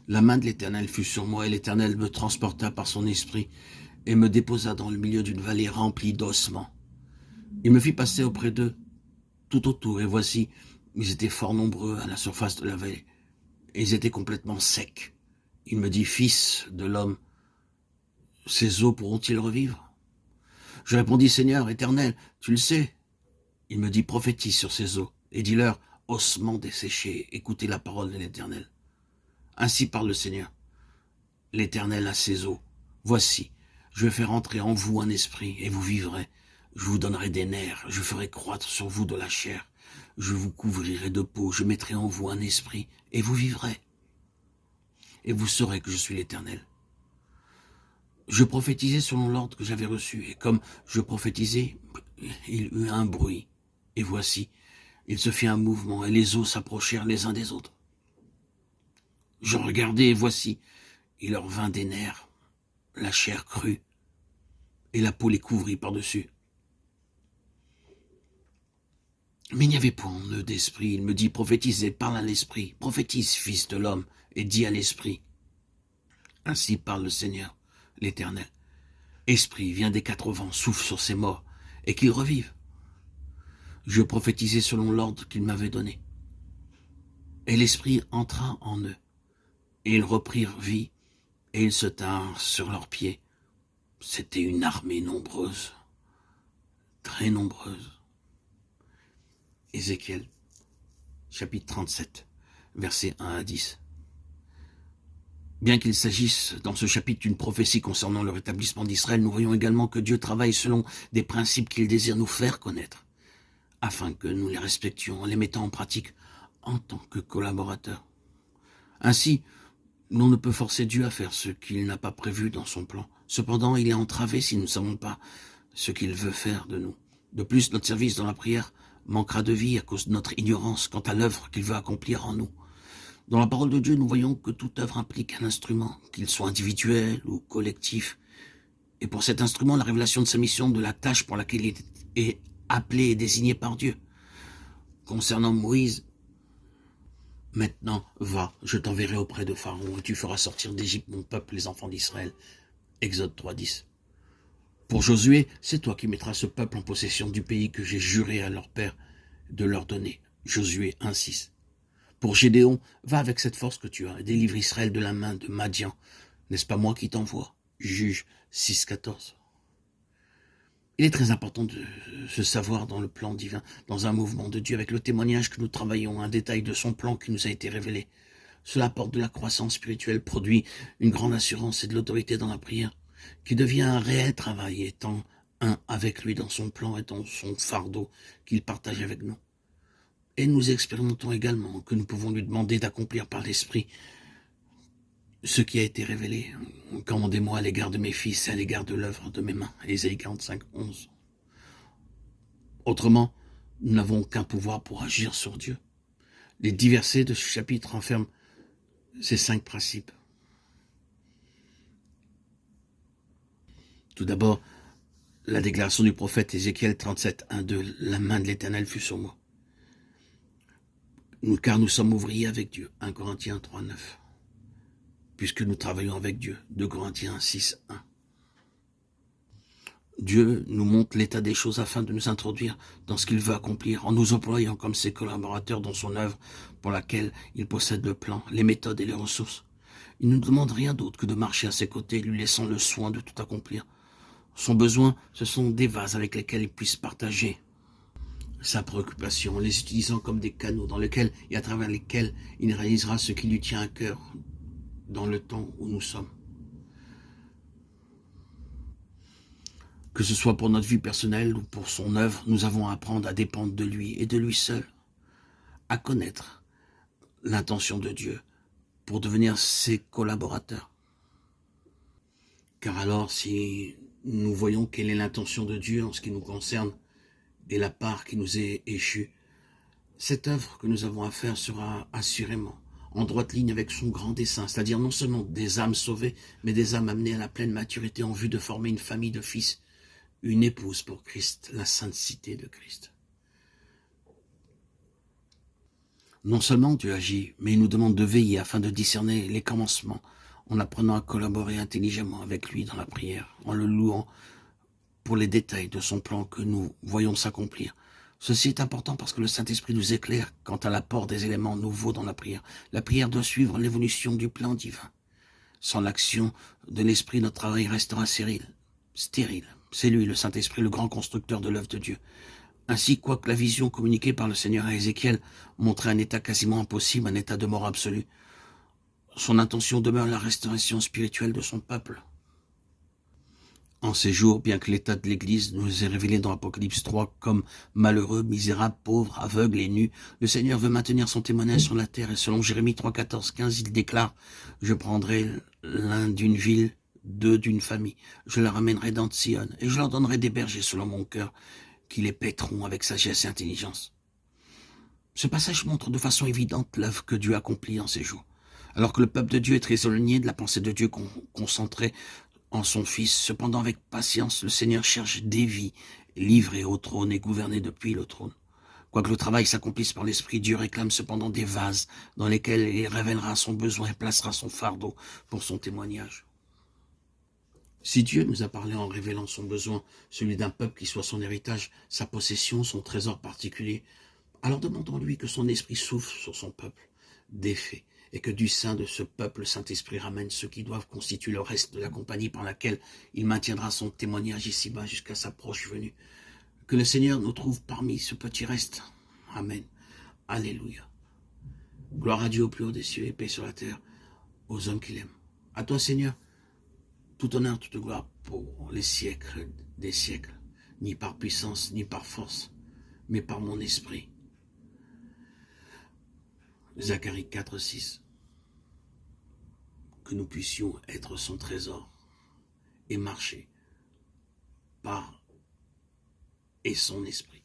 La main de l'Éternel fut sur moi, et l'Éternel me transporta par son esprit, et me déposa dans le milieu d'une vallée remplie d'ossements. Il me fit passer auprès d'eux tout autour, et voici, ils étaient fort nombreux à la surface de la vallée, et ils étaient complètement secs. Il me dit, fils de l'homme, ces eaux pourront-ils revivre? Je répondis, Seigneur éternel, tu le sais. Il me dit, prophétise sur ces eaux, et dis-leur, ossements desséchés, écoutez la parole de l'Éternel. Ainsi parle le Seigneur. L'Éternel a ses eaux. Voici, je vais faire entrer en vous un esprit, et vous vivrez. Je vous donnerai des nerfs, je ferai croître sur vous de la chair. Je vous couvrirai de peau, je mettrai en vous un esprit, et vous vivrez. Et vous saurez que je suis l'Éternel. Je prophétisais selon l'ordre que j'avais reçu, et comme je prophétisais, il eut un bruit. Et voici, il se fit un mouvement, et les eaux s'approchèrent les uns des autres. Je regardai, et voici, il leur vint des nerfs, la chair crue, et la peau les couvrit par-dessus. Mais il n'y avait point en eux d'esprit. Il me dit, prophétisez, parle à l'esprit, prophétise, fils de l'homme, et dis à l'esprit. Ainsi parle le Seigneur, l'Éternel. Esprit, viens des quatre vents, souffle sur ces morts, et qu'ils revivent. Je prophétisais selon l'ordre qu'il m'avait donné. Et l'esprit entra en eux, et ils reprirent vie, et ils se tinrent sur leurs pieds. C'était une armée nombreuse, très nombreuse. Ézéchiel, chapitre 37, versets 1 à 10. Bien qu'il s'agisse dans ce chapitre d'une prophétie concernant le rétablissement d'Israël, nous voyons également que Dieu travaille selon des principes qu'il désire nous faire connaître, afin que nous les respections en les mettant en pratique en tant que collaborateurs. Ainsi, l'on ne peut forcer Dieu à faire ce qu'il n'a pas prévu dans son plan. Cependant, il est entravé si nous ne savons pas ce qu'il veut faire de nous. De plus, notre service dans la prière manquera de vie à cause de notre ignorance quant à l'œuvre qu'il veut accomplir en nous. Dans la parole de Dieu, nous voyons que toute œuvre implique un instrument, qu'il soit individuel ou collectif. Et pour cet instrument, la révélation de sa mission, de la tâche pour laquelle il est appelé et désigné par Dieu. Concernant Moïse, maintenant, va, je t'enverrai auprès de Pharaon, et tu feras sortir d'Égypte mon peuple, les enfants d'Israël. Exode 3:10. Pour Josué, c'est toi qui mettras ce peuple en possession du pays que j'ai juré à leur père de leur donner. Josué 1:6. Pour Gédéon, va avec cette force que tu as et délivre Israël de la main de Madian. N'est-ce pas moi qui t'envoie? Juge 6:14. Il est très important de se savoir dans le plan divin, dans un mouvement de Dieu, avec le témoignage que nous travaillons, un détail de son plan qui nous a été révélé. Cela apporte de la croissance spirituelle, produit une grande assurance et de l'autorité dans la prière, qui devient un réel travail, étant un avec lui dans son plan et dans son fardeau qu'il partage avec nous. Et nous expérimentons également que nous pouvons lui demander d'accomplir par l'Esprit ce qui a été révélé. Commandez-moi à l'égard de mes fils et à l'égard de l'œuvre de mes mains. Ésaïe 45:11. Autrement, nous n'avons aucun pouvoir pour agir sur Dieu. Les 10 versets de ce chapitre renferment ces 5 principes. Tout d'abord, la déclaration du prophète Ézéchiel 37:1-2, la main de l'Éternel fut sur moi. Car nous sommes ouvriers avec Dieu, 1 Corinthiens 3:9. Puisque nous travaillons avec Dieu, 2 Corinthiens 6:1. Dieu nous montre l'état des choses afin de nous introduire dans ce qu'il veut accomplir, en nous employant comme ses collaborateurs dans son œuvre pour laquelle il possède le plan, les méthodes et les ressources. Il ne nous demande rien d'autre que de marcher à ses côtés, lui laissant le soin de tout accomplir. Son besoin, ce sont des vases avec lesquels il puisse partager sa préoccupation, en les utilisant comme des canaux dans lesquels et à travers lesquels il réalisera ce qui lui tient à cœur dans le temps où nous sommes. Que ce soit pour notre vie personnelle ou pour son œuvre, nous avons à apprendre à dépendre de lui et de lui seul, à connaître l'intention de Dieu pour devenir ses collaborateurs. Car alors, si nous voyons quelle est l'intention de Dieu en ce qui nous concerne et la part qui nous est échue, cette œuvre que nous avons à faire sera assurément en droite ligne avec son grand dessein, c'est-à-dire non seulement des âmes sauvées, mais des âmes amenées à la pleine maturité en vue de former une famille de fils, une épouse pour Christ, la sainte cité de Christ. Non seulement Dieu agit, mais il nous demande de veiller afin de discerner les commencements, en apprenant à collaborer intelligemment avec lui dans la prière, en le louant pour les détails de son plan que nous voyons s'accomplir. Ceci est important parce que le Saint-Esprit nous éclaire quant à l'apport des éléments nouveaux dans la prière. La prière doit suivre l'évolution du plan divin. Sans l'action de l'Esprit, notre travail restera stérile. C'est lui, le Saint-Esprit, le grand constructeur de l'œuvre de Dieu. Ainsi, quoique la vision communiquée par le Seigneur à Ézéchiel montrait un état quasiment impossible, un état de mort absolue, son intention demeure la restauration spirituelle de son peuple. En ces jours, bien que l'état de l'Église nous est révélé dans Apocalypse 3 comme malheureux, misérable, pauvre, aveugle et nu, le Seigneur veut maintenir son témoignage sur la terre et selon Jérémie 3, 14, 15, il déclare « Je prendrai l'un d'une ville, deux d'une famille, je la ramènerai dans Sion et je leur donnerai des bergers selon mon cœur qui les paîtront avec sagesse et intelligence. » Ce passage montre de façon évidente l'œuvre que Dieu accomplit en ces jours. Alors que le peuple de Dieu est très éloigné de la pensée de Dieu concentrée en son Fils, cependant avec patience, le Seigneur cherche des vies livrées au trône et gouvernées depuis le trône. Quoique le travail s'accomplisse par l'Esprit, Dieu réclame cependant des vases dans lesquels il révélera son besoin et placera son fardeau pour son témoignage. Si Dieu nous a parlé en révélant son besoin, celui d'un peuple qui soit son héritage, sa possession, son trésor particulier, alors demandons-lui que son esprit souffle sur son peuple, défait, et que du sein de ce peuple, le Saint-Esprit ramène ceux qui doivent constituer le reste de la compagnie par laquelle il maintiendra son témoignage ici-bas jusqu'à sa proche venue. Que le Seigneur nous trouve parmi ce petit reste. Amen. Alléluia. Gloire à Dieu au plus haut des cieux et paix sur la terre aux hommes qu'il aime. À toi, Seigneur, tout honneur, toute gloire pour les siècles des siècles, ni par puissance, ni par force, mais par mon esprit. Zacharie 4, 6. Que nous puissions être son trésor et marcher par et son esprit.